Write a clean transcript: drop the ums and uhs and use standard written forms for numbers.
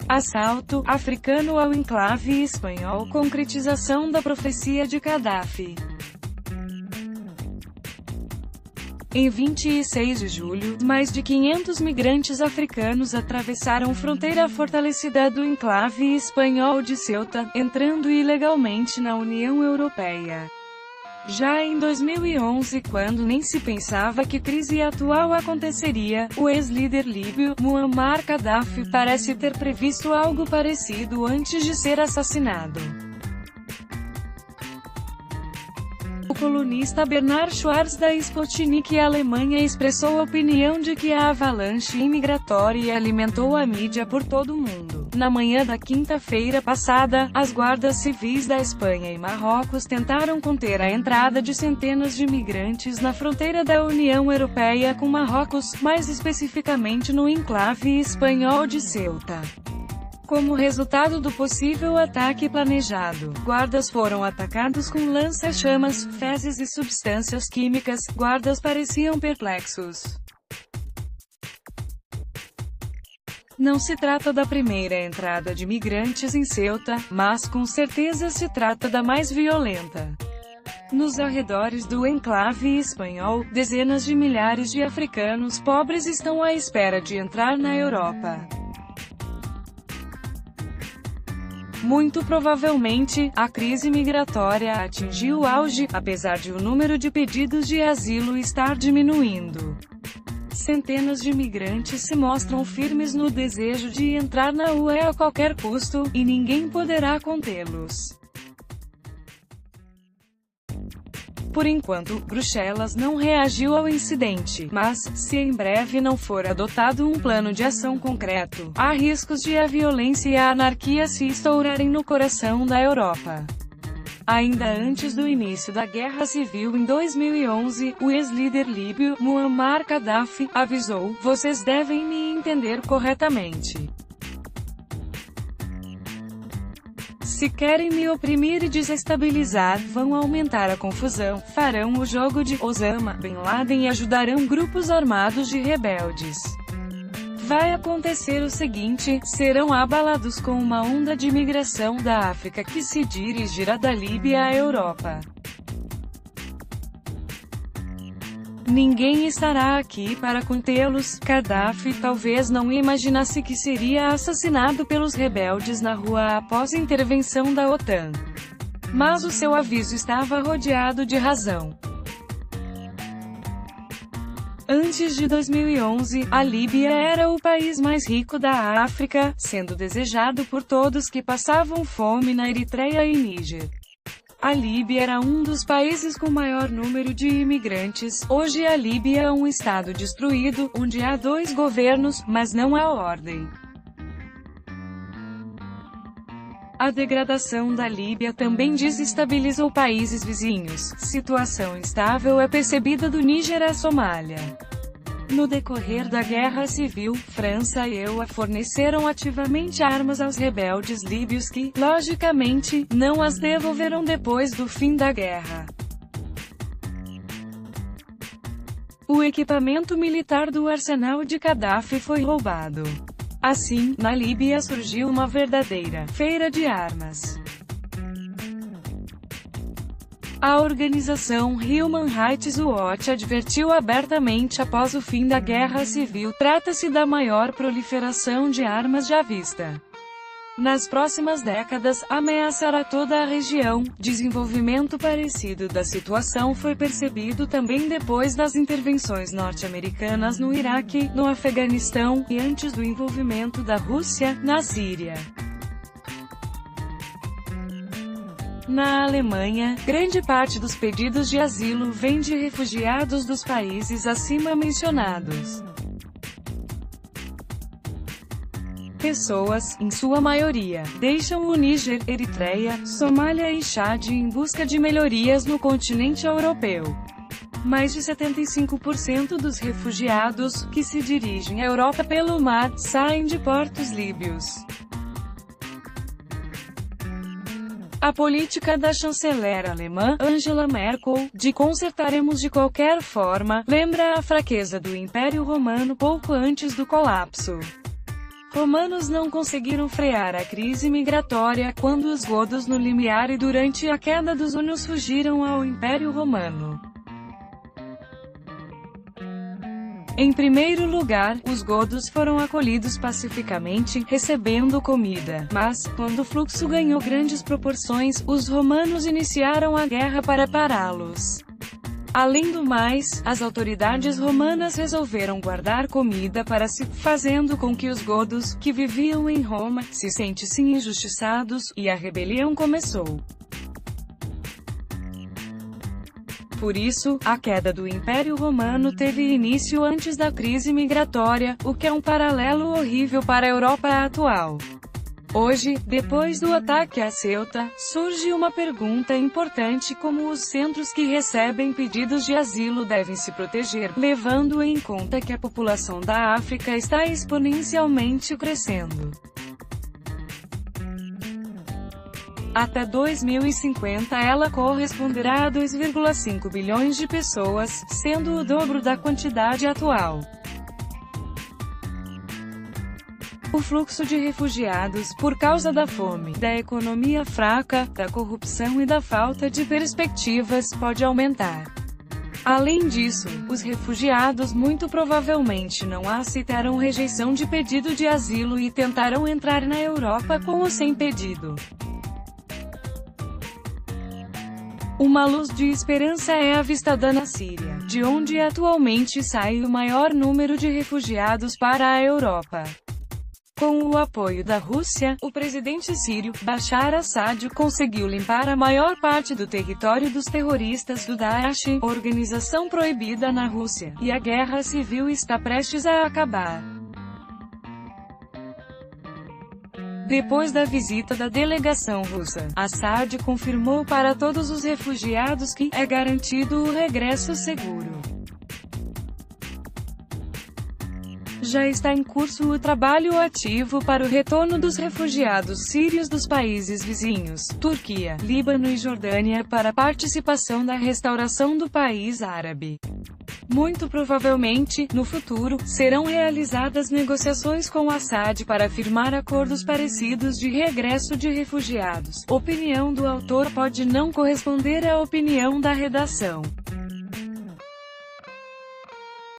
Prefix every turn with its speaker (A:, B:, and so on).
A: Assalto africano ao enclave espanhol, concretização da profecia de Gaddafi. Em 26 de julho, mais de 500 migrantes africanos atravessaram fronteira fortalecida do enclave espanhol de Ceuta, entrando ilegalmente na União Europeia. Já em 2011, quando nem se pensava que a crise atual aconteceria, o ex-líder líbio, Muammar Gaddafi, parece ter previsto algo parecido antes de ser assassinado. O colunista Bernard Schwarz da Sputnik Alemanha expressou a opinião de que a avalanche imigratória alimentou a mídia por todo o mundo. Na manhã da quinta-feira passada, as guardas civis da Espanha e Marrocos tentaram conter a entrada de centenas de migrantes na fronteira da União Europeia com Marrocos, mais especificamente no enclave espanhol de Ceuta. Como resultado do possível ataque planejado, guardas foram atacados com lança-chamas, fezes e substâncias químicas. Guardas pareciam perplexos. Não se trata da primeira entrada de migrantes em Ceuta, mas com certeza se trata da mais violenta. Nos arredores do enclave espanhol, dezenas de milhares de africanos pobres estão à espera de entrar na Europa. Muito provavelmente, a crise migratória atingiu o auge, apesar de o número de pedidos de asilo estar diminuindo. Centenas de migrantes se mostram firmes no desejo de entrar na UE a qualquer custo, e ninguém poderá contê-los. Por enquanto, Bruxelas não reagiu ao incidente, mas, se em breve não for adotado um plano de ação concreto, há riscos de a violência e a anarquia se estourarem no coração da Europa. Ainda antes do início da Guerra Civil em 2011, o ex-líder líbio, Muammar Gaddafi, avisou: "Vocês devem me entender corretamente. Se querem me oprimir e desestabilizar, vão aumentar a confusão, farão o jogo de Osama Bin Laden e ajudarão grupos armados de rebeldes. Vai acontecer o seguinte: serão abalados com uma onda de migração da África que se dirigirá da Líbia à Europa. Ninguém estará aqui para contê-los." Gaddafi talvez não imaginasse que seria assassinado pelos rebeldes na rua após a intervenção da OTAN. Mas o seu aviso estava rodeado de razão. Antes de 2011, a Líbia era o país mais rico da África, sendo desejado por todos que passavam fome na Eritreia e Níger. A Líbia era um dos países com maior número de imigrantes. Hoje a Líbia é um estado destruído, onde há 2 governos, mas não há ordem. A degradação da Líbia também desestabilizou países vizinhos. Situação instável é percebida do Níger à Somália. No decorrer da Guerra Civil, França e EU forneceram ativamente armas aos rebeldes líbios que, logicamente, não as devolveram depois do fim da guerra. O equipamento militar do arsenal de Gaddafi foi roubado. Assim, na Líbia surgiu uma verdadeira feira de armas. A organização Human Rights Watch advertiu abertamente após o fim da Guerra Civil: trata-se da maior proliferação de armas já vista. Nas próximas décadas, ameaçará toda a região. Desenvolvimento parecido da situação foi percebido também depois das intervenções norte-americanas no Iraque, no Afeganistão, e antes do envolvimento da Rússia na Síria. Na Alemanha, grande parte dos pedidos de asilo vem de refugiados dos países acima mencionados. Pessoas, em sua maioria, deixam o Níger, Eritreia, Somália e Chad em busca de melhorias no continente europeu. Mais de 75% dos refugiados, que se dirigem à Europa pelo mar, saem de portos líbios. A política da chanceler alemã, Angela Merkel, de "consertaremos de qualquer forma", lembra a fraqueza do Império Romano pouco antes do colapso. Romanos não conseguiram frear a crise migratória, quando os godos no limiar e durante a queda dos hunos fugiram ao Império Romano. Em primeiro lugar, os godos foram acolhidos pacificamente, recebendo comida, mas, quando o fluxo ganhou grandes proporções, os romanos iniciaram a guerra para pará-los. Além do mais, as autoridades romanas resolveram guardar comida para si, fazendo com que os godos, que viviam em Roma, se sentissem injustiçados, e a rebelião começou. Por isso, a queda do Império Romano teve início antes da crise migratória, o que é um paralelo horrível para a Europa atual. Hoje, depois do ataque a Ceuta, surge uma pergunta importante: como os centros que recebem pedidos de asilo devem se proteger, levando em conta que a população da África está exponencialmente crescendo. Até 2050 ela corresponderá a 2,5 bilhões de pessoas, sendo o dobro da quantidade atual. O fluxo de refugiados, por causa da fome, da economia fraca, da corrupção e da falta de perspectivas, pode aumentar. Além disso, os refugiados muito provavelmente não aceitarão rejeição de pedido de asilo e tentarão entrar na Europa com ou sem pedido. Uma luz de esperança é avistada na Síria, de onde atualmente sai o maior número de refugiados para a Europa. Com o apoio da Rússia, o presidente sírio, Bashar Assad, conseguiu limpar a maior parte do território dos terroristas do Daesh, organização proibida na Rússia, e a guerra civil está prestes a acabar. Depois da visita da delegação russa, Assad confirmou para todos os refugiados que é garantido o regresso seguro. Já está em curso o trabalho ativo para o retorno dos refugiados sírios dos países vizinhos, Turquia, Líbano e Jordânia, para participação da restauração do país árabe. Muito provavelmente, no futuro, serão realizadas negociações com Assad para firmar acordos parecidos de regresso de refugiados. Opinião do autor pode não corresponder à opinião da redação.